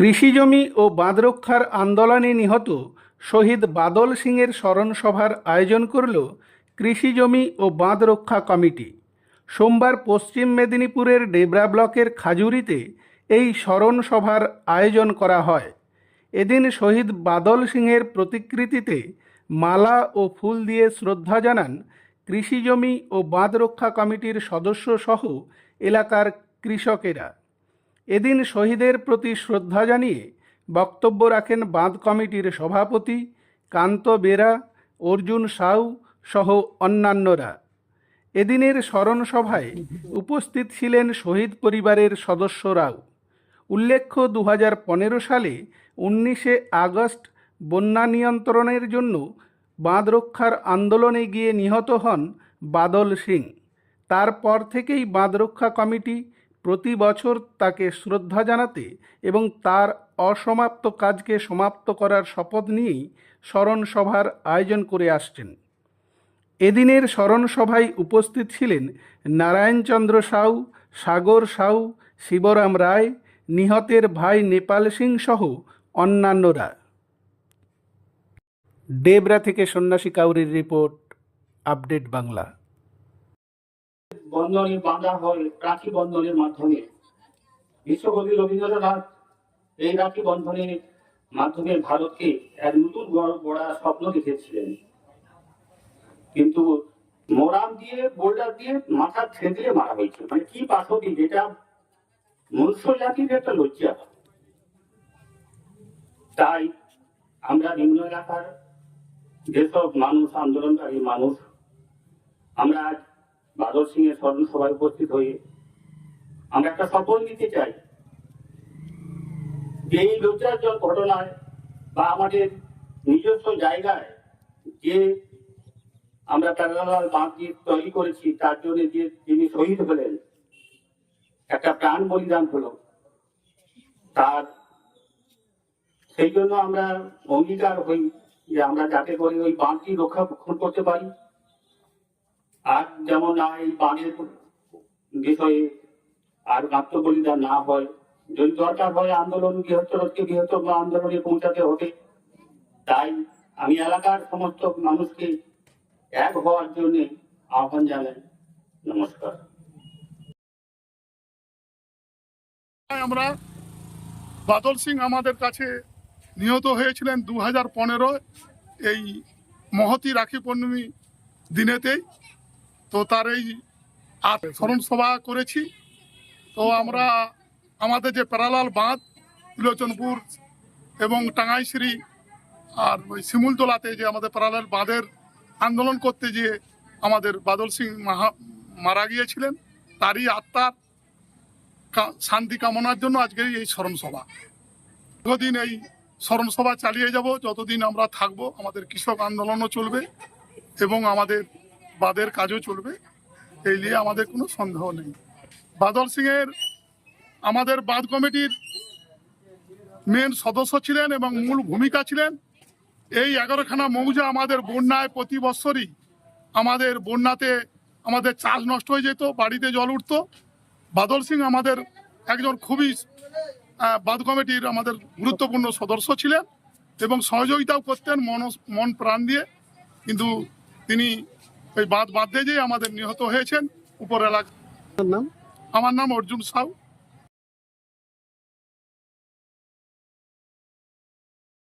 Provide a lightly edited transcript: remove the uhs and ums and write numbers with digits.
কৃষিজমি ও বাঁধ রক্ষার আন্দোলনে নিহত শহীদ বাদল সিংয়ের স্মরণসভার আয়োজন করল কৃষিজমি ও বাঁধ রক্ষা কমিটি। সোমবার পশ্চিম মেদিনীপুরের ডেবরা ব্লকের খাজুরিতে এই স্মরণসভার আয়োজন করা হয়। এদিন শহীদ বাদল সিংয়ের প্রতিকৃতিতে মালা ও ফুল দিয়ে শ্রদ্ধা জানান কৃষিজমি ও বাঁধ রক্ষা কমিটির সদস্য সহ এলাকার কৃষকেরা। এদিন শহীদের প্রতি শ্রদ্ধা জানিয়ে বক্তব্য রাখেন বাঁধ কমিটির সভাপতি কান্ত বেরা, অর্জুন সাউ সহ অন্যান্যরা। এদিনের স্মরণসভায় উপস্থিত ছিলেন শহীদ পরিবারের সদস্যরাও। উল্লেখ্য 2015 সালে 19 আগস্ট বন্যা নিয়ন্ত্রণের জন্য বাঁধ রক্ষার আন্দোলনে গিয়ে নিহত হন বাদল সিং। তারপর থেকেই বাঁধ রক্ষা কমিটি প্রতি বছর তাকে শ্রদ্ধা জানাতে এবং তার অসমাপ্ত কাজকে সমাপ্ত করার শপথ নিয়েই স্মরণসভার আয়োজন করে আসছেন। এদিনের স্মরণসভায় উপস্থিত ছিলেন নারায়ণচন্দ্র সাউ, সাগর সাউ, শিবরাম রায়, নিহতের ভাই নেপাল সিং সহ অন্যান্যরা। ডেবরা থেকে সন্ন্যাসী কাউরির রিপোর্ট, আপডেট বাংলা। বন্ধনে বাঁধা হয় রাখি বন্ধনের মাধ্যমে। বিশ্বকবি রবীন্দ্রনাথ এই রাখি বন্ধনের মাধ্যমে ভারতকে এক নতুন গড়ার স্বপ্ন দেখেছিলেন, কিন্তু মোরাম দিয়ে বোল্ডার দিয়ে মাথা ছেঁচড়ে মারা হয়েছে। মানে কি পাশবিক, যেটা মনুষ্য জাতির একটা লজ্জা। তাই আমরা নিম্ন এলাকার যেসব মানুষ, আন্দোলনকারী মানুষ, আমরা আজ বাদল সিং এর স্মরণ সভায় উপস্থিত হয়ে আমরা একটা শপথ নিতে চাই যে এই লজ্জাজনক ঘটনায় বা আমাদের নিজস্ব জায়গায় যে আমরা প্যারালাল বাঁধ তৈরি করেছি, তার জন্য যে যিনি শহীদ হলেন, একটা প্রাণ বলিদান হলো, তার সেই জন্য আমরা অঙ্গীকার হই যে আমরা যাতে করে ওই বাঁধটি রক্ষণ করতে পারি। আর যেমন না এই বাঁধের বিষয়ে আর আত্মবলিদান না হয়, যদি দরকার হয় আন্দোলন বৃহত্তর আন্দোলনে পৌঁছাতে হবে। তাই আমি এলাকার সমস্ত মানুষকে এক হওয়ার জন্য আহ্বান জানাই। নমস্কার। আমরা বাদল সিং আমাদের কাছে নিহত হয়েছিলেন 2015 এই মহতী রাখি পূর্ণিমী দিনেতেই। তো তার এই স্মরণ সভা করেছি। তো আমরা আমাদের যে প্যারালাল বাঁধ ত্রিলোচনপুর এবং টাঙ্গাইশ্রী আর ওই শিমুলতলাতে যে আমাদের প্যারালাল বাঁধের আন্দোলন করতে গিয়ে আমাদের বাদল সিং মারা গিয়েছিলেন, তারই আত্মার শান্তি কামনার জন্য আজকে এই স্মরণ সভা। দীর্ঘদিন এই স্মরণ সভা চালিয়ে যাব, যতদিন আমরা থাকবো। আমাদের কৃষক আন্দোলনও চলবে এবং আমাদের বাঁধের কাজও চলবে, এই নিয়ে আমাদের কোনো সন্দেহ নেই। বাদল সিংয়ের আমাদের বাঁধ কমিটির মেন সদস্য ছিলেন এবং মূল ভূমিকা ছিলেন। এই 11খানা মৌজা আমাদের বন্যায় প্রতি বছরই আমাদের বন্যাতে আমাদের চাষ নষ্ট হয়ে যেত, বাড়িতে জল উঠত। বাদল সিং আমাদের একজন খুবই বাঁধ কমিটির আমাদের গুরুত্বপূর্ণ সদস্য ছিলেন এবং সহযোগিতাও করতেন মন প্রাণ দিয়ে। কিন্তু তিনি ওই বাঁধ বাঁধতে যেয়ে আমাদের নিহত হয়েছেন উপর এলাকা। নাম? আমার নাম অর্জুন সাউ।